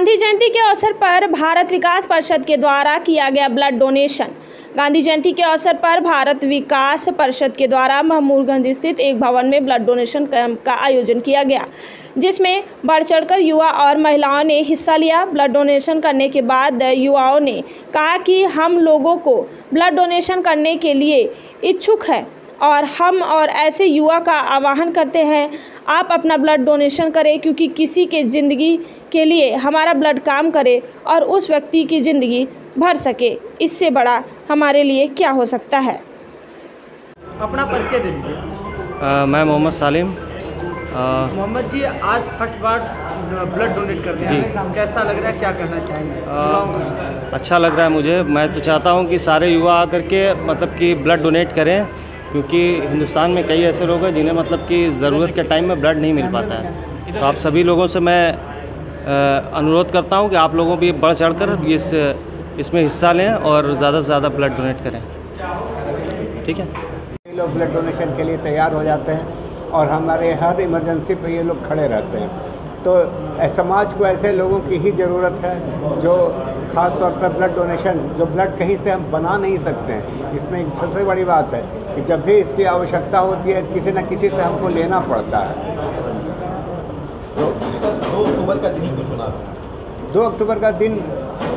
गांधी जयंती के अवसर पर भारत विकास परिषद के द्वारा किया गया ब्लड डोनेशन। गांधी जयंती के अवसर पर भारत विकास परिषद के द्वारा महमूदगंज स्थित एक भवन में ब्लड डोनेशन कैंप का आयोजन किया गया, जिसमें बढ़ चढ़कर युवा और महिलाओं ने हिस्सा लिया। ब्लड डोनेशन करने के बाद युवाओं ने कहा कि हम लोगों को ब्लड डोनेशन करने के लिए इच्छुक हैं और हम और ऐसे युवा का आह्वान करते हैं, आप अपना ब्लड डोनेशन करें, क्योंकि किसी के ज़िंदगी के लिए हमारा ब्लड काम करे और उस व्यक्ति की ज़िंदगी भर सके। इससे बड़ा हमारे लिए क्या हो सकता है। अपना परिचय दे दीजिए। मैं मोहम्मद सालिम। मोहम्मद जी, आज फर्स्ट बार ब्लड डोनेट कर रहे हैं, कैसा लग रहा है, क्या कहना चाहेंगे? अच्छा लग रहा है मुझे। मैं तो चाहता हूं कि सारे युवा आकर के मतलब कि ब्लड डोनेट करें, क्योंकि हिंदुस्तान में कई ऐसे लोग हैं जिन्हें मतलब कि ज़रूरत के टाइम में ब्लड नहीं मिल पाता है। तो आप सभी लोगों से मैं अनुरोध करता हूं कि आप लोगों भी बढ़ चढ़कर इसमें हिस्सा लें और ज़्यादा से ज़्यादा ब्लड डोनेट करें। ठीक है, लोग ब्लड डोनेशन के लिए तैयार हो जाते हैं और हमारे हर इमरजेंसी पे ये लोग खड़े रहते हैं। तो समाज को ऐसे लोगों की ही ज़रूरत है जो ख़ास तौर पर ब्लड डोनेशन, जो ब्लड कहीं से हम बना नहीं सकते हैं। इसमें एक सबसे बड़ी बात है कि जब भी इसकी आवश्यकता होती है, किसी न किसी से हमको लेना पड़ता है। 2 अक्टूबर का दिन चुना 2 अक्टूबर का दिन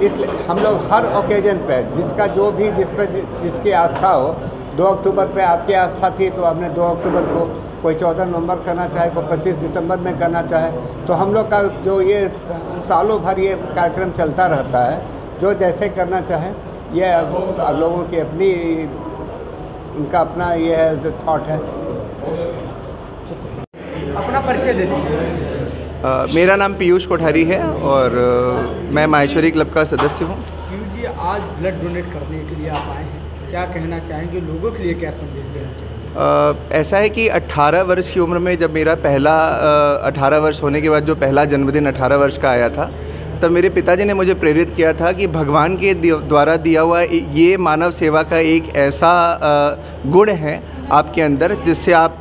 इसलिए हम लोग हर ओकेजन पे जिसका जो भी जिसकी आस्था हो, 2 अक्टूबर पे आपकी आस्था थी तो आपने 2 अक्टूबर को, कोई 14 नवंबर करना चाहे, कोई 25 दिसंबर में करना चाहे, तो हम लोग का जो ये सालों भर ये कार्यक्रम चलता रहता है। जो जैसे करना चाहे, ये अब लोगों की अपनी, उनका अपना ये है, थॉट है। अपना परिचय दे दीजिए। मेरा नाम पीयूष कोठारी है और मैं माहेश्वरी क्लब का सदस्य हूँ। पीयूष जी, आज ब्लड डोनेट करने के लिए आप आए हैं, क्या कहना चाहेंगे, लोगों के लिए क्या संदेश देना चाहेंगे? ऐसा है कि 18 वर्ष की उम्र में जब मेरा पहला 18 वर्ष होने के बाद जो पहला जन्मदिन 18 वर्ष का आया था, तब मेरे पिताजी ने मुझे प्रेरित किया था कि भगवान के द्वारा दिया हुआ ये मानव सेवा का एक ऐसा गुण है आपके अंदर जिससे आप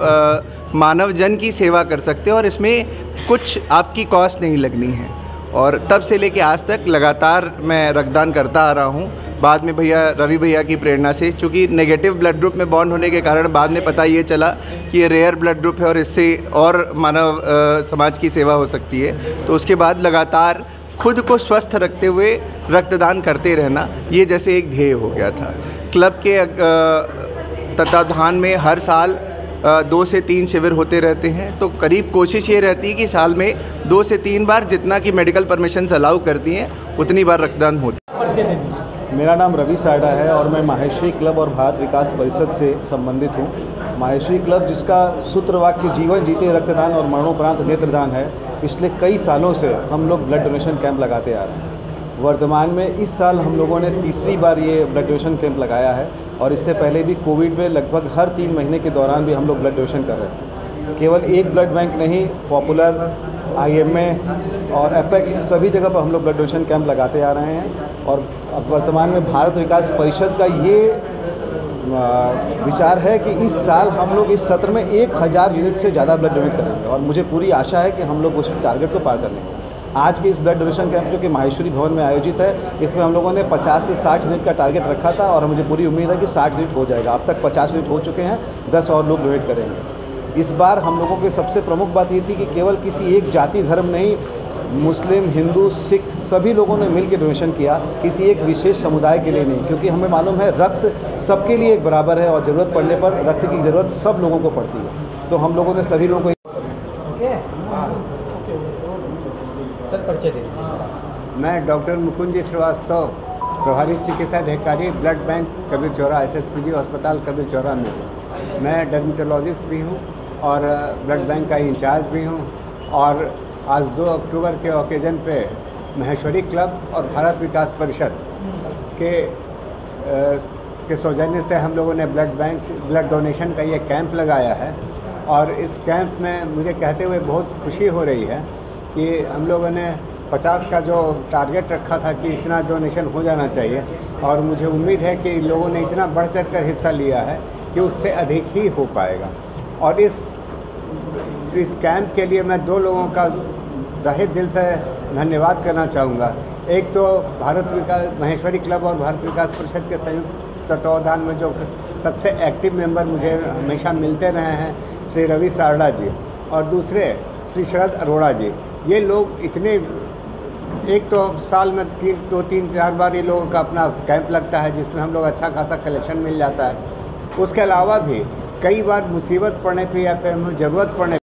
मानव जन की सेवा कर सकते हो और इसमें कुछ आपकी कॉस्ट नहीं लगनी है। और तब से लेके आज तक लगातार मैं रक्तदान करता आ रहा हूँ। बाद में रवि भैया की प्रेरणा से, चूँकि नेगेटिव ब्लड ग्रुप में बॉन्ड होने के कारण बाद में पता ये चला कि ये रेयर ब्लड ग्रुप है और इससे और मानव समाज की सेवा हो सकती है। तो उसके बाद लगातार खुद को स्वस्थ रखते हुए रक्तदान करते रहना, ये जैसे एक ध्येय हो गया था। क्लब के तत्वाधान में हर साल 2 से 3 शिविर होते रहते हैं, तो करीब कोशिश ये रहती है कि साल में 2 से 3 बार, जितना कि मेडिकल परमिशन अलाउ करती हैं उतनी बार रक्तदान होता है। मेरा नाम रवि साइडा है और मैं माहेश्वरी क्लब और भारत विकास परिषद से संबंधित हूँ। माहेश्वरी क्लब, जिसका सूत्र वाक्य जीवन जीते रक्तदान और मरणोपरांत नेत्रदान है, पिछले कई सालों से हम लोग ब्लड डोनेशन कैंप लगाते आ रहे हैं। वर्तमान में इस साल हम लोगों ने तीसरी बार ये ब्लड डोनेशन कैंप लगाया है और इससे पहले भी कोविड में लगभग हर 3 महीने के दौरान भी हम लोग ब्लड डोनेशन कर रहे हैं। केवल एक ब्लड बैंक नहीं, पॉपुलर, IMA और एपेक्स, सभी जगह पर हम लोग ब्लड डोनेशन कैंप लगाते आ रहे हैं। और अब वर्तमान में भारत विकास परिषद का ये विचार है कि इस साल हम लोग इस सत्र में 1000 यूनिट से ज़्यादा ब्लड डोनेट करेंगे और मुझे पूरी आशा है कि हम लोग उस टारगेट को पार कर लेंगे। आज के इस ब्लड डोनेशन कैंप जो कि माहेश्वरी भवन में आयोजित है, इसमें हम लोगों ने 50 से 60 यूनिट का टारगेट रखा था और मुझे पूरी उम्मीद है कि 60 यूनिट हो जाएगा। अब तक 50 यूनिट हो चुके हैं, 10 और लोग डोनेट करेंगे। इस बार हम लोगों की सबसे प्रमुख बात ये थी कि केवल किसी एक जाति धर्म नहीं, मुस्लिम, हिंदू, सिख, सभी लोगों ने मिलकर डोनेशन किया, किसी एक विशेष समुदाय के लिए नहीं, क्योंकि हमें मालूम है रक्त सबके लिए एक बराबर है और ज़रूरत पड़ने पर रक्त की ज़रूरत सब लोगों को पड़ती है। तो हम लोगों ने सभी लोगों को परिचय दे दीजिए। मैं डॉक्टर मुकुंद जी श्रीवास्तव, प्रभारी चिकित्सा अधिकारी, blood bank Kabir Chaura, SSPG अस्पताल कबीर चौरा में हूँ। मैं डर्मेटोलॉजिस्ट भी हूँ और ब्लड बैंक का इंचार्ज भी हूँ। और आज 2 अक्टूबर के ओकेजन पे माहेश्वरी क्लब और भारत विकास परिषद के सौजन्य से हम लोगों ने ब्लड डोनेशन का ये कैंप लगाया है। और इस कैंप में मुझे कहते हुए बहुत खुशी हो रही है कि हम लोगों ने 50 का जो टारगेट रखा था कि इतना डोनेशन हो जाना चाहिए, और मुझे उम्मीद है कि लोगों ने इतना बढ़ चढ़ कर हिस्सा लिया है कि उससे अधिक ही हो पाएगा। और इस कैंप के लिए मैं 2 लोगों का तहे दिल से धन्यवाद करना चाहूँगा। एक तो भारत विकास महेश्वरी क्लब और भारत विकास परिषद के संयुक्त तत्वावधान में जो सबसे एक्टिव मेंबर मुझे हमेशा मिलते रहे हैं, श्री रवि सारड़ा जी, और दूसरे श्री शरद अरोड़ा जी। ये लोग इतने, एक तो साल में 2-3-4 बार ये लोगों का अपना कैंप लगता है जिसमें हम लोग अच्छा खासा कलेक्शन मिल जाता है। उसके अलावा भी कई बार मुसीबत पड़ने पे या फिर ज़रूरत पड़ने